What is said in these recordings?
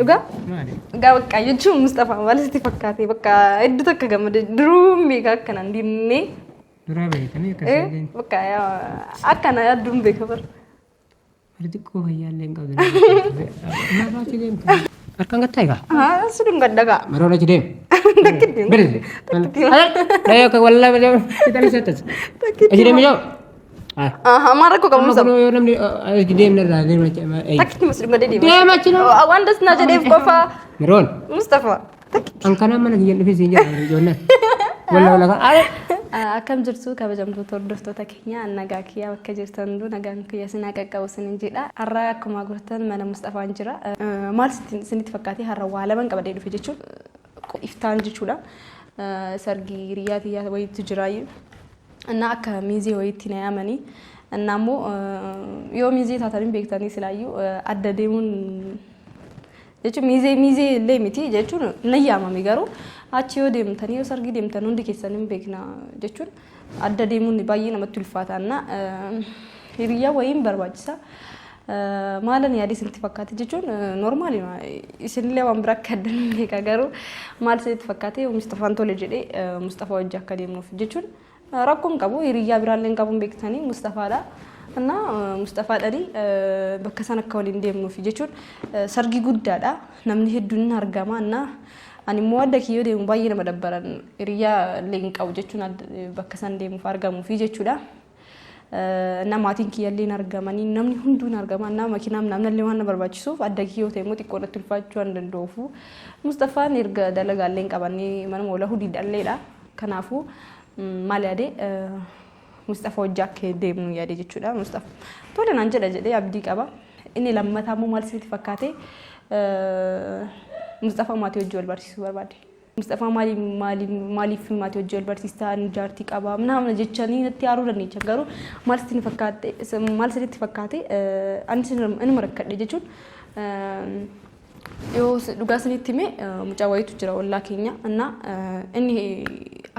Dhugaa? Dhugaa bakka jechuun Mustafaa maal sitti fakkaate bakka hedduu takka gammade duruun beekaa akkanaan dinnee. Duraa beekanii akkasii. Bakka akkana yaaduun beeka bara. Xiqqoo fayyaallee hin qabdu. Maal achi deemtu? Harkaan gattaa egaa? Sudun gaddagaa. Maroon achi deemu. Takkitti. Birisi. Dhayoo akka wallaa malee fitanii sattas. Achi deemu yoo? Mara kok kamu sama. Kalau namni achi deemna irraa deemna. Takkitti musliima deema. Deema achi deemu. Waan dasnaa jedheef qofa. Maroon. Mustafa. Takkitti. Hanqanaa mana kiyyan dhufee siin jedha ijoolleen. Walla kan. Akkam jirtu kabajamtoota hordoftoota keenya nagaa kiyyaa bakka jirtan hunduu nagaan kiyya sinaa qaqqabu sinin jedha. Har'a akkuma gurtan mana Mustafaan jira. Maal sinitti fakkaatee har'a waa lamaan qabadee dhufe jechuun iftaan jechuudha. Sargi hiriyaa tiyyaa wayiitu jiraayyuu. እና አካ ሚዜ ወይቲ ነው ያመኒ እናሞ ዮ ሚዜ ታታሪን ቤክታኒ ስላዩ አደደሙን ጀቹ ሚዜ ለሚቲ ጀቹ ነያማ ሚገሩ አቺዮ ደምተኒ ዮ ሰርጊ ደምተኑ እንዲከሰንም ቤክና ጀቹን አደደሙን ባይና መትልፋታና ሂሪያ ወይም በርባጭሳ ማለን ያዲስ እንትፈካት ጀቹን ኖርማሊ ነው ይስንለ ወንብራክ ከደን ከገሩ ማል ሲትፈካቴ ሙስጠፋን ቶለጀዴ ሙስጠፋ ወጃ አካዴም ነው ጀቹን rakkoon qabu hiriyaa biraalleen qabuun beektanii Mustafaadha. እና Mustafa dhani bakka sana akka waliin deemnuuf jechuun sargi guddaadha. Namni hedduun argama እና ani immoo adda kiyyoo deemu baay'ee nama dabbaran hiriyaa illee hin qabu jechuun bakka sana deemuuf argamuuf jechuudha. እና maatiin kiyyalleen argamanii namni hunduun argama እና makiinaam namnallee waan barbaachisuuf adda kiyyoo ta'e immoo xiqqoo irratti ulfaachuu waan danda'uuf Mustafaan erga dalagaallee qabanii mana moola hudii dhalleedha. Kanaafuu maal yaade Mustafa wajjaa deemnu yaade jechuudha. Mustafa tole naan jedhe abdii qaba. Inni lammataa immoo maal sitti fakkaate Mustafa maatii wajjii wal barsiisuu barbaade. Mustafa maaliif maatii wajjii wal barsiistaa jaartii qaba ምናምን jechanii natti yaaruu dandeecha garuu maal sitti fakkaate ani marakkadhe jechuun yoo dhugaa sinitti mee mucaa wayiitu jira wallaa keenya እና inni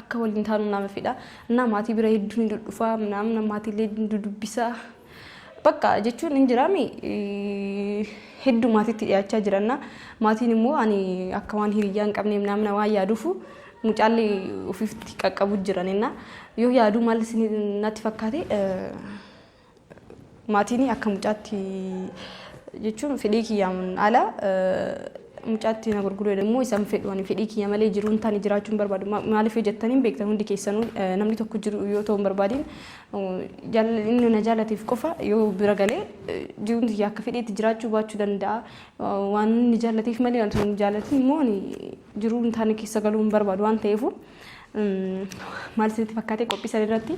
akka waliin taanu nama fedha እና maatii bira hedduun dhufa ምናምን maatiilee dubbisa bakka jechuun injiraami hedduu maatiitti dhiyaachaa jiranna maatiin immoo ani akka waan hiriyaa hin qabne ምናምን waan yaadufu mucaallee ofiitti qaqqabu jiranina yoo yaadu maal natti fakkaate maatiin akka mucaatti jechuun fedhii kiyyaan ala mucaatti na gurguruu ደግሞ isaan fedhuun fedhii kiyya malee jiruun taani jiraachuun barbaadu maaliif jettaniin beektan hundi keessanuu namni tokko jiru yoo ta'u barbaadin inni na jaalatiif qofa yoo bira galee jiruun kiyya akka fedhiitti jiraachuu baachuu danda'a waan inni jaalatiif malee waan inni jaalatin immoo jiruun taani keessa galuun barbaadu waan ta'eef maal sitti fakkaatee qophiisan irratti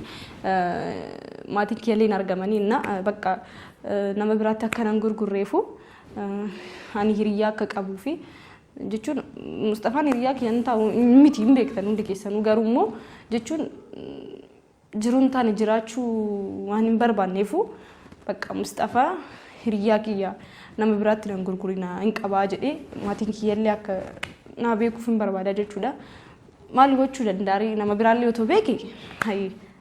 maatiin kiyyalleen argamanii እና በቃ nama biraatti akka nan gurgurreefu ani hiriyaa akka qabuu fi jechuun Mustafaan hiriyaa kiyyan ta'u miti hin beektan hundi keessanuu garuu immoo jechuun jiruun taani jiraachuu waan hin barbaanneefu bakka Mustafaa hiriyaa kiyya nama biraatti nan gurgurina hin qabaa jedhee maatiin kiyyallee akka naa beekuuf hin barbaada jechuudha. Maal gochuu danda'ari nama biraallee otoo beeke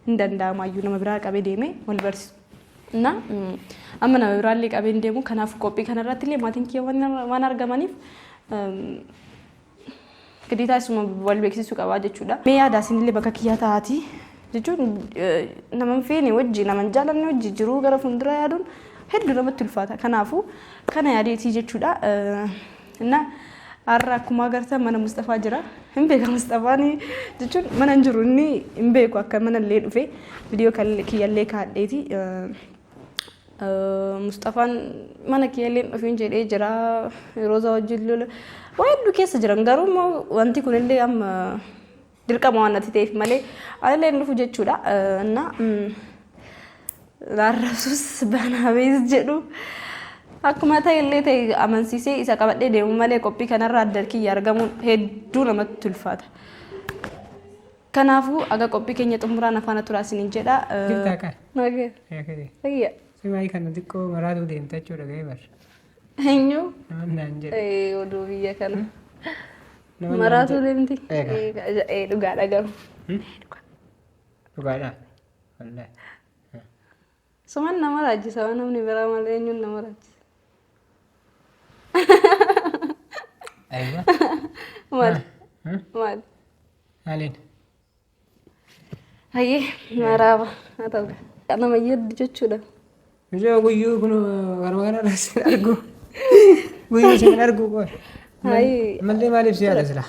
hin danda'amayyuu nama biraa qabee deemee wal barsiisu. እና amma nama biraallee qabeen deemu kanaaf qophii kanarratti illee maatiin kiyya waan argamaniif giditaa isuma wal beeksisuu qabaa jechuudha. Mee yaada isinillee bakka kiyyaa taati jechuun nama feene wajji nama jaalanne wajji jiruu gara fuuldura yaaduun hedduu namatti ulfaata. Kanaafuu kana yaadeetii jechuudha. እና har'a akkuma agartan mana Mustafaa jira. Hin beeka Mustafaan jechuun mana hin jiru inni hin beeku akka mana illee dhufe viidiyoo kiyyallee kaadheeti. Mustafaan mana kiyyalleen dhufiin jedhee jira Rooza wajjin lola waan hedduu keessa jiran garuu wanti kunillee amma dirqama waan natti ta'eef malee allee dhufu jechuudha. እና laarrasus banaabees jedhu akkuma ta'ellee ta'e amansiisee isa qabadhee deemu malee qophii kanarra adda kiyya argamuun hedduu namatti ulfaata. Kanaafuu aga qophii keenya xumuraan afaan turaa isiniin jedha. Nagee. Fayya. Simaayii kana xiqqoo maraatu deemta jechuudha gahee bar. Eenyu? Naan jedhe. Oduu biyya kana. Maraatu deemti. Dhugaadha garuu. Dhugaadha. Wallahi. Suman nama raajisa waan namni biraa malee eenyuun nama raajisa. أيوة Maal? ها Maal? علين Hayyee maraaba haa ta'u. Nama yaddu jechuudha. Mijo guyyuu kun garuma kana sin argu. Guyyuu sin argu qoy. Hayi Mallee maaliif si yaada sila?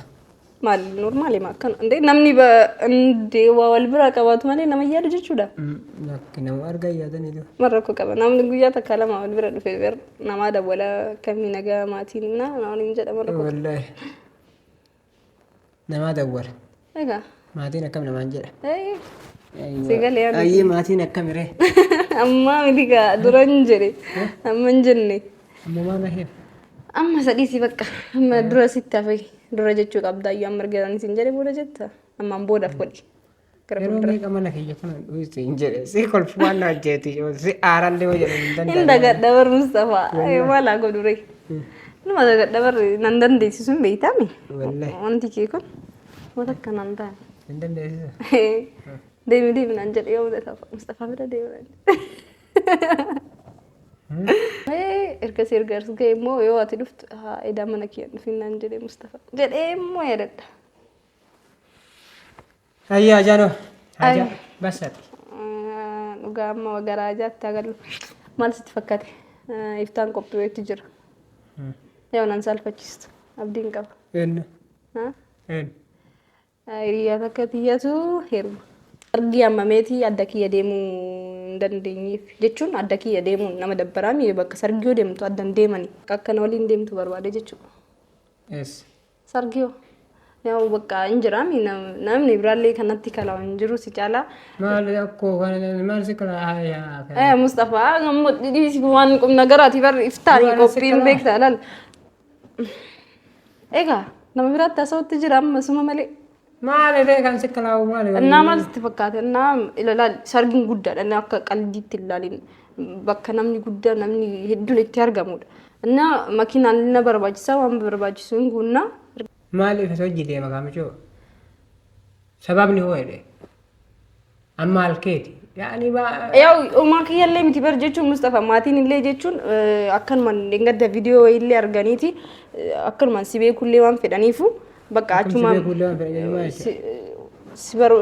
maal normaali maa akkana ndee namni ndee waa wal bira qabaatu malee nama yaddu jechuudha. Lakki nama argaa yaadanii jiru. Marra koo qaba namni guyyaa takka lama wal bira dhufee bir namaa dawwala kamii nagaa maatiin naa hin jedha marra koo. Wallahi. Namaa dawwala. Egaa. Maatiin akkam namaan jedha. Sigalee yaa Ayyee maatiin akkamiree? amma miti gaa dura hin jedhe amma hin jenne. Amma maal hee? Amma sadii si bakka amma dura sitti hafe dura jechuu qabda ayyuu amma argatan isin jedhe booda jetta ammaan boodaaf godhi. Yeroo meeqa mana kiyya kana dhuusti hin jedhe si kolfu waan na hojjeeti si aarallee hoo jedhe hin danda'amu. Hin dagadha bar Mustafaa maalaa godhure. Numa dagadha bar nan dandeessisu hin beeytaami. Wallahi. Wanti kee kun wanta akkanaan taane. Hin dandeessisa. Deemi naan jedhe yoo Mustafaa bira deemu. Erga ga'e immoo yoo ati dhuftu edaa mana kiyya dhufin naan jedhe Mustafaa jedhee immoo yaadadha. Ayyaa jaanoo. Ajaa basati. Dhugaa amma garaa ajaatti agalu maal sitti fakkaate iftaan qophiiweetti jira. Yoo nan saalfachiistu abdiin qaba. Eenyu? Eenyu? Hiriyaa takka tiyyatu heeruma. Argi ammameetii adda kiyya deemuu hin dandeenyeef jechuun adda kiyya deemuun nama dabbaraami bakka sargiyoo deemtu addan deemani akkana waliin deemtu barbaade jechuudha. Yes. Sargiyoo yaa bakka hin jiraami namni biraallee kanatti kalaa hin jiru si caalaa. Maal akkoo kana maal si kala yaa. Mustafaa gammoo dhidhiisi waan qubna garaati bar iftaanii qophiin beektaa laal. Egaa nama biraatti haasawutti jira amma suma malee. Maal irree kan si kalaa maal. Naa maal sitti fakkaate naa ilaalaal sargiin guddaadha akka qalbiitti ilaalin bakka namni guddaa namni hedduun itti argamudha. Naa makiinaan na barbaachisaa waan barbaachisu hin guunnaa. Maaliif isa hojii deema kaamichoo? Sababni hoo jedhe? Amma halkeeti. Yaani Yaa uumaa kiyyallee miti bar jechuun Mustafaa maatiin illee jechuun akkanumaan gadda viidiyoo illee arganiiti akkanumaan si beekullee waan fedhaniifu bakka achumaan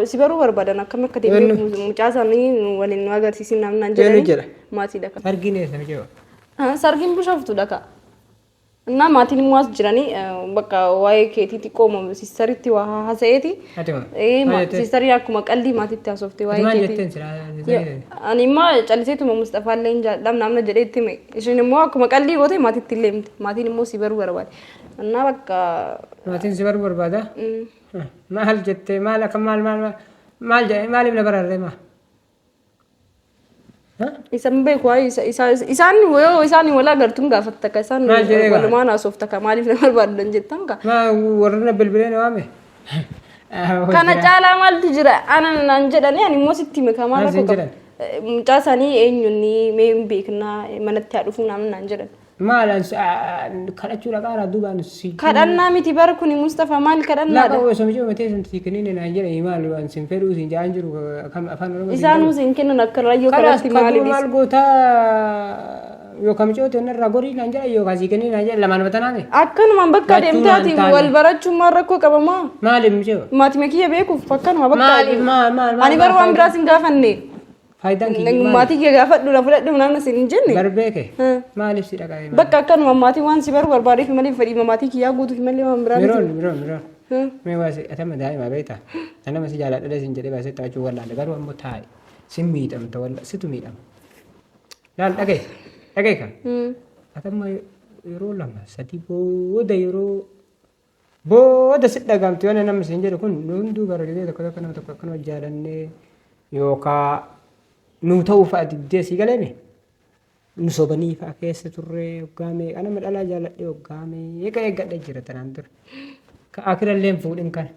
si baruu barbaadan akkam akka deemee mucaa isaanii waliin nu agarsiisin namnaan jedhanii maatiidha kan. Sargiin eessa mijoo? Sargiin bishooftuudha ka. Naa maatiin immoo as jiranii bakka waa'ee keetii xiqqoo sistaritti waa haasa'eeti. Sistarii akkuma qalbii maatiitti haasofte waa'ee keetii. Ani immoo calliseetuma Mustafaallee hin jaalladhu namna jedhee itti hime. Isheen immoo akkuma qalbii goote maatiitti illee himte. Maatiin immoo si baruu barbaade. Naa bakka. Maatiin si baruu barbaada? Maal jettee maal akka maal jedhee maaliif na bararree maa? Isaan beeku isaan wal agartuun gaafatta ka isaan walumaan haasofta ka maaliif na barbaadan jettan ka. Warri na bilbilee na waame. Kana caalaa maaltu jira ana naan jedhanii ani immoo sitti hime ka maal akka qabu. Mucaa isaanii eenyuun mee hin beeknaa manatti haa dhufuu naan jedhan. Maalan kadhachuudha qaaraa duubaan si. Kadhannaa miti bara kuni Mustafaa maal kadhannaadha. Lafa osoo mijoo matee santi kennine naan jedhanii maal waan sin fedhuu sin ja'an jiru afaan oromoo. Isaan sin kennan akka rayyoo kanatti maaliif. Maal goota yookaan mijoo ta'e irraa gorii naan jedhan yookaan si kennine naan jedhan lamaan batanaame. Akkanumaan bakka deemtaati wal barachuun maal rakkoo qabamaa. Maaliif mijoo? Maatii kiyya beekuuf akkanuma bakka. Maal. Ani bara waan biraas hin gaafanne. Faayidaan kiyya maali? Maatii kiyya gaafadhu na fudhadhu naan sin hin jenne. Barbeeke. Maaliif si dhaqaa? Bakka akkanuma maatii waan si baru barbaadeef malee fedhii maatii kiyyaa guutuuf malee waan biraa miti. Miroon. Mee waa si atama daa'ima beektaa? Nama si jaaladha sin jedhee baasee taa'achuu wallaale garuu ammoo taa'e sin miidhamta walla situ miidhama. Laal dhagee kan. Atama yeroo lama sadii booda si dhagamtu yoo nama sin jedhu kun hunduu bareedee tokko nama tokko akkana jaalannee yookaan nu ta'uu fa'a diddee si galeeme. Nu sobanii fa'a keessa turree hoggaamee ana madhalaa jaalladhee hoggaamee eeggadha jira tanaan ture. Akirallee fuudhin kana.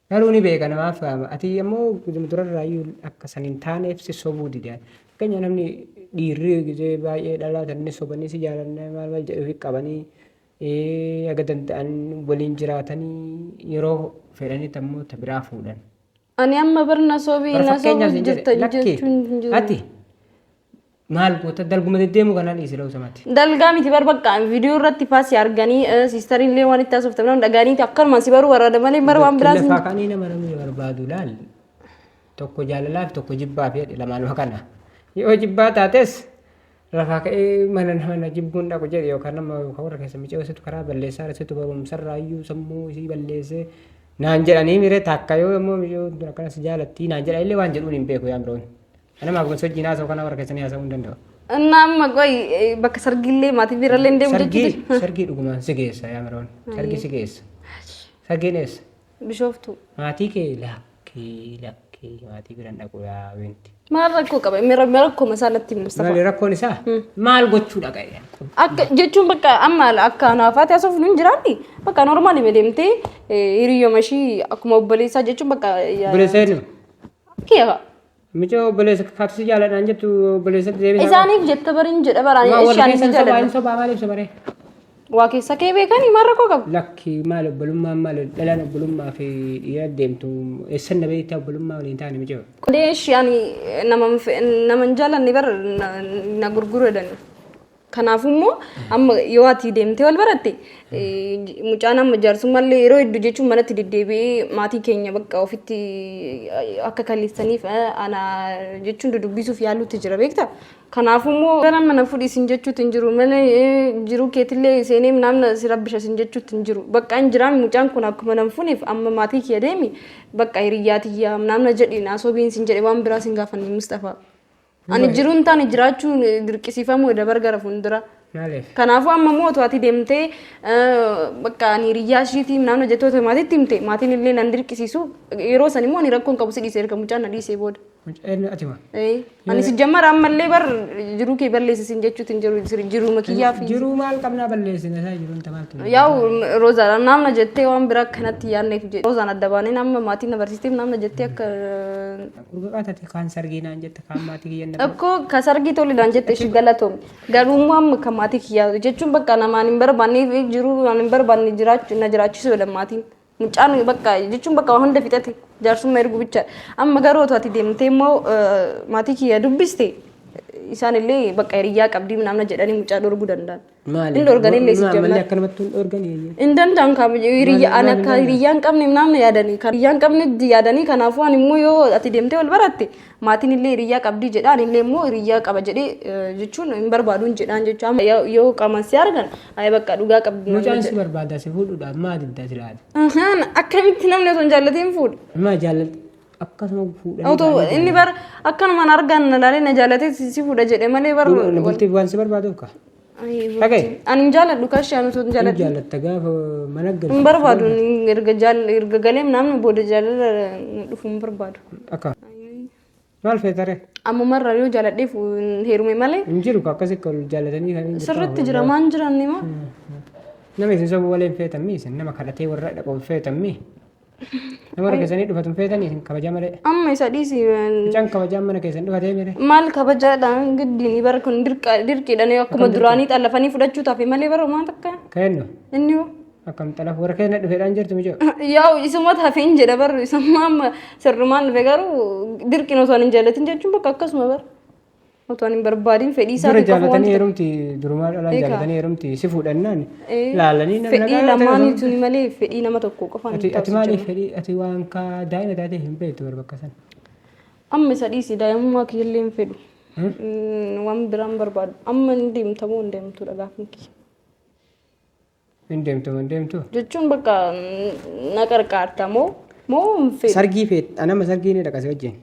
Garuu ni beeka namaaf ati ammoo durarraayyuu akka san hin taaneef si sobuu didaan. Fakkeenya namni dhiirri gisee baay'ee dhalaa tanne sobanii si jaalannee maal jedhuuf qabanii aga danda'an waliin jiraatanii yeroo fedhanitti ammoo ta biraa fuudhan. Ani amma barna sobii na sobuu jirta jechuun Ati maal goota dalguma deddeemu kanaan dhiisee samatti. Dalgaa miti bar bakka viidiyoo irratti faasii arganii siistariin illee waan itti haasoftan dhagaanii akkanuma si baruu warra malee bar waan biraas. Lafaa kaanii nama namni barbaadu laal tokko jaalalaaf tokko jibbaaf jedhe lamaan kana yoo jibbaa taates lafaa ka'ee mana jibbuun dhaqu jedhe yookaan nama warra keessa miceessitu karaa balleessaa irratti barumsarraayyuu sammuu isii balleessee naan jedhanii miree takka yoo immoo yoo akkanas jaalatti naan jedha illee waan jedhuun hin beeku yaa biroon. Ana maaguma sochii naasoo kana warra keessanii haasa'uu hin danda'u. Nama qoy bakka sargillee maatii birallee hin deemu jechuudha. Sargii dhugumaan si geessa yaa biroon. Sargii si geessa. Sargiin eessa? Bishooftu. Maatii kee lakkee maatii biraan dhaqu yaa winti. Maal rakkoo qaba? Rakkoo masaalatti Mustafa. Maali rakkoon isaa? Maal gochuudha qa'e? Akka jechuun bakka amma akka naafaati haasofnu hin jiraanni bakka normaali deemtee hiriyooma ishii akkuma obboleessaa jechuun bakka. Obboleessa eenyu? Kiyya. Micha obboleessa kaatisi jaaladhaan jettu obboleessa deebisaa. Isaaniif jetta bariin jedha baraan ishaanis jaalladha. Waan sobaa maaliif sobaree? Waa keessa kee beekanii maal rakkoo qabu? Lakki maal obbolummaa maal dhalaan obbolummaa fi dhiira deemtu eessan na beektaa obbolummaa waliin taane micha. Odeessi ani nama hin jaallanne bara na gurguru jedhani. Kanaafuu immoo amma yoo ati deemtee wal baratte mucaan amma jaarsummallee yeroo hedduu jechuun manatti deddeebi'ee maatii keenya bakka ofitti akka kalleessaniif ana jechuun dubbisuuf yaaluutti jira beektaa. Kanaafuu immoo gara mana fudhiisin jechuutti hin jiru malee jiruu keetillee seenee namna si rabbishasin jechuutti hin jiru. Bakka hin jiraan mucaan kun akkuma nan funeef amma maatii kee deemi bakka hiriyaatiyyaa namna jedhi naasoo biinsin jedhe waan biraas hin gaafanne Mustafa. Ani jiruun taane jiraachuun dirqisiifamuu dabar gara fuuldura. Kanaafuu amma mootu ati deemtee bakka ani hiriyaa ishiitii naannoo jettoota maatiitti himte maatiin illee nan dirqisiisu yeroo san immoo ani rakkoon qabu si dhiisee erga mucaan na dhiisee booda. Ani si jammara ammallee bar jiruu kee balleessisin jechuutti hin jiru jiruu makiyyaa fi. Jiruu maal qabnaa balleessina isaa jiruun tamaaltu. Yaa'u Roozaan namna jettee waan biraa akkanatti yaadneef jedhe. Roozaan adda baanee nama maatiin na barsiisteef namna jettee akka. Gurgurtaati kan sargiinaan jette kan maatii kiyyan. Akkoo ka sargii tolidhaan jette ishii galatoome. Garuu immoo amma kan maatii kiyyaa jechuun bakka namaan hin barbaanneef jiruu hin barbaanne na jiraachisuu maatiin. Mucaan bakka jechuun bakka hunda fixate jaarsummaa ergu bicha amma garuu ati deemtee immoo maatii kiyya dubbiste isaan illee bakka hiriyaa qabdii namna jedhanii mucaa dhorguu danda'an. Maali? Inni dhorgan illee si jabna. Maali akkanumatti dhorgan eenyu? Hin danda'an kan hiriyaa ani akka hiriyaa hin qabne namna yaadanii kan hiriyaa hin qabne yaadanii kanaafuu ani immoo yoo ati deemtee wal baratte maatiin illee hiriyaa qabdii jedhaan illee immoo hiriyaa qaba jedhee jechuun hin barbaaduun jedhaan jechuun yoo qaman si argan ayi bakka dhugaa qabdi. Mucaan si barbaada si fuudhuudhaaf maal diddaa si laata? Akkamitti namni osoo hin jaallatiin fuudhu? Maa jaallatu? Akkasuma fuudhanii. Otoo inni bar akkanumaan argan laalee na jaallatee si fuudha jedhe malee bar. Bultii waan si barbaaduuf ka? Ani hin jaalladhu kaashii ani osoo hin jaalladhu. Jaallatta gaafa mana galu. Hin barbaadu erga galee namni booda jaalala dhufu hin barbaadu. Akka. Maal feetare? Amma marra yoo jaalladheef heerume malee. Hin jiru akkasii kan jaallatanii kan hin jiru. Sirriitti jira maan jiran nima. Nama isin sobuu waliin feetamii isin nama kadhatee warra dhaqoo feetamii. Nama warra keessanii dhufatan feetanii isin kabajaa malee. Amma isa dhiisi. Mucaan kabajaa mana keessan dhufatee mire. Maal kabajaadhaan giddiin bara kun dirqiidhaan akkuma duraanii xallafanii fudhachuu tafe malee bara maan takka. Kennu. Inni hoo. Akkam xalaaf warra keenya dhufeedhaan jirtu mijoo. Yaa'u isuma tafeen jedha bara isuma amma sirrumaan dhufe garuu dirqiin osoo hin jaallatin jechuun bakka akkasuma bara. Otoo hin barbaadin fedhii isaa tokko jaallatanii heerumti durumaa dhalaan jaallatanii heerumti si fuudhannaan laalanii nama fedhii lamaaniitu malee fedhii nama tokko qofaan ati maaliif fedhii ati waan kaa daa'ima taatee hin beektu warra bakka sana. Amma isa dhiisi daa'imummaa kiyyallee hin fedhu. Waan biraan barbaadu amma hin deemtamoo hin deemtu dhagaafni kiyya. Hin deemtu jechuun bakka na qarqaartamoo moo hin fedhu. Sargii feet anama sargii ni dhaqase wajjin.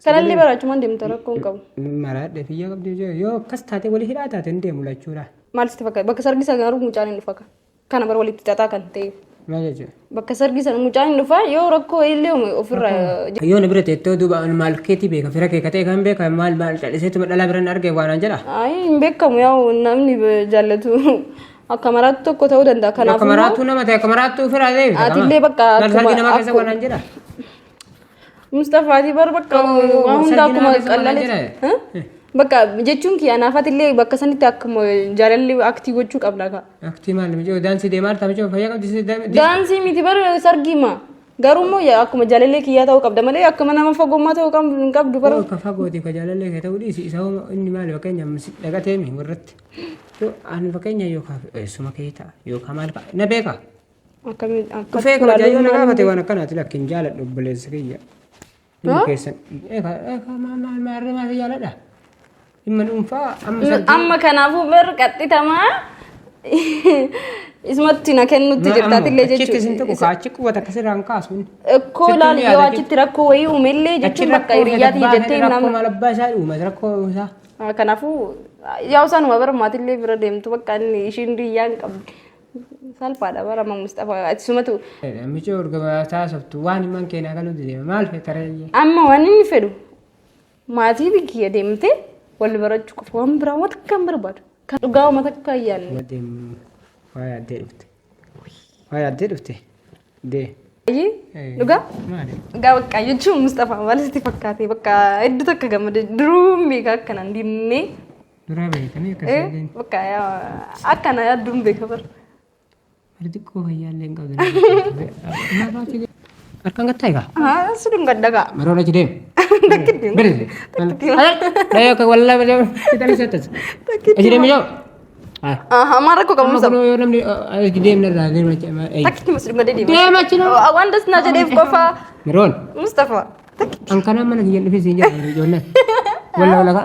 Kanallee baraachumaan deemta rakkoon qabu. Maraadhe fiyyaa qabdi yoo akkas taate walii hidhaa taate hin deemu lachuudha. Maal sitti fakkaata bakka sargii sana garuu mucaan hin dhufa kana bara walitti xaxaa kan ta'e. Maal jechuudha? Bakka sargii sana mucaan hin dhufa yoo rakkoo illee ofirraa. Yoo na bira teettoo duuba maal keetii beeka fira kee katee kan beeka maal calliseetu dhalaa biraan argee waan jedha. Ayi hin beekamu yaa'u namni jaallatu akka maraattu tokko ta'uu danda'a kanaafuu. Akka maraattuu nama ta'e akka maraattuu ofirraa deebi. Atillee bakka sargii namaa keessa waan jedha. Mustafa ati bar bakka waan hunda akkuma qallalee bakka jechuun kiyya naafatillee bakka sanitti akkuma jaalalli aktii gochuu qabna ka. Aktii maal mijoo daansii deemaa jirta mijoo fayyaa qabdi. Daansii miti bar sargii ma. Garuu yaa akkuma jaalallee kiyyaa ta'uu qabda malee akkuma nama fagummaa ta'uu qabdu bara. Ka fagooti ka jaalallee kee ta'uu dhiisi isa inni maali fakkeenya dhaqatee mi warratti. Ani fakkeenya yookaan eessuma kee ta'a yookaan maal fa'a na beeka. Akkamiin Dhufee kana jaayyoo na gaafate waan akkanaati lakkiin jaaladhu obboleessa kiyya. Inni keessan maal jaaladha. Dhimma dhuunfaa amma kanaafuu bar qaxxitamaa isumatti na kennutti jirtaatillee jechuudha. Achitti isin tokko kaachi quwwata akkasirraan kaasuun. Ekkoo laal yoo achitti rakkoo wayii uumellee jechuun bakka hiriyaati jettee rakkoo maal abbaa isaa dhuuma rakkoo isaa. Kanaafuu yaa isaanuma bara maatillee bira deemtu bakka inni ishiin riyyaan qabdi. Salphaadha bara amma Mustafaa achumatu. Namichi urgaa taasiftu waan himan keenyaa galuutti deema maal feetaree. Amma waan inni fedhu maatii biyya deemtee wal barachuu qofa waan biraa waan takka hin barbaadu. Kan dhugaa uummata akka ayyaanne. Waa yaaddee dhufte. Dhugaa? Dhugaa bakka jechuun Mustafaa maalitti fakkaate bakka hedduu takka gammade duruun beeka akkanaan dinnee. Duraa beekanii akkasii. Bakka akkana yaadduun beeka bara. Xiqqoo fayyaallee hin qabdu. Harkaan gattaa egaa? Sudun gaddagaa. Maroon achi deemu. Bere. Ayo ke walla kita lihat aja. Aji deemu yoo. Mara ko kamu sama. Kalau orang aji deemu nara deemu macam. Takit mesti nggak ada Deemu macam. Awan das naja deemu kofa. Maroon. Mustafa. Angkana mana dia lebih sini jadi Jonan. Walla kan.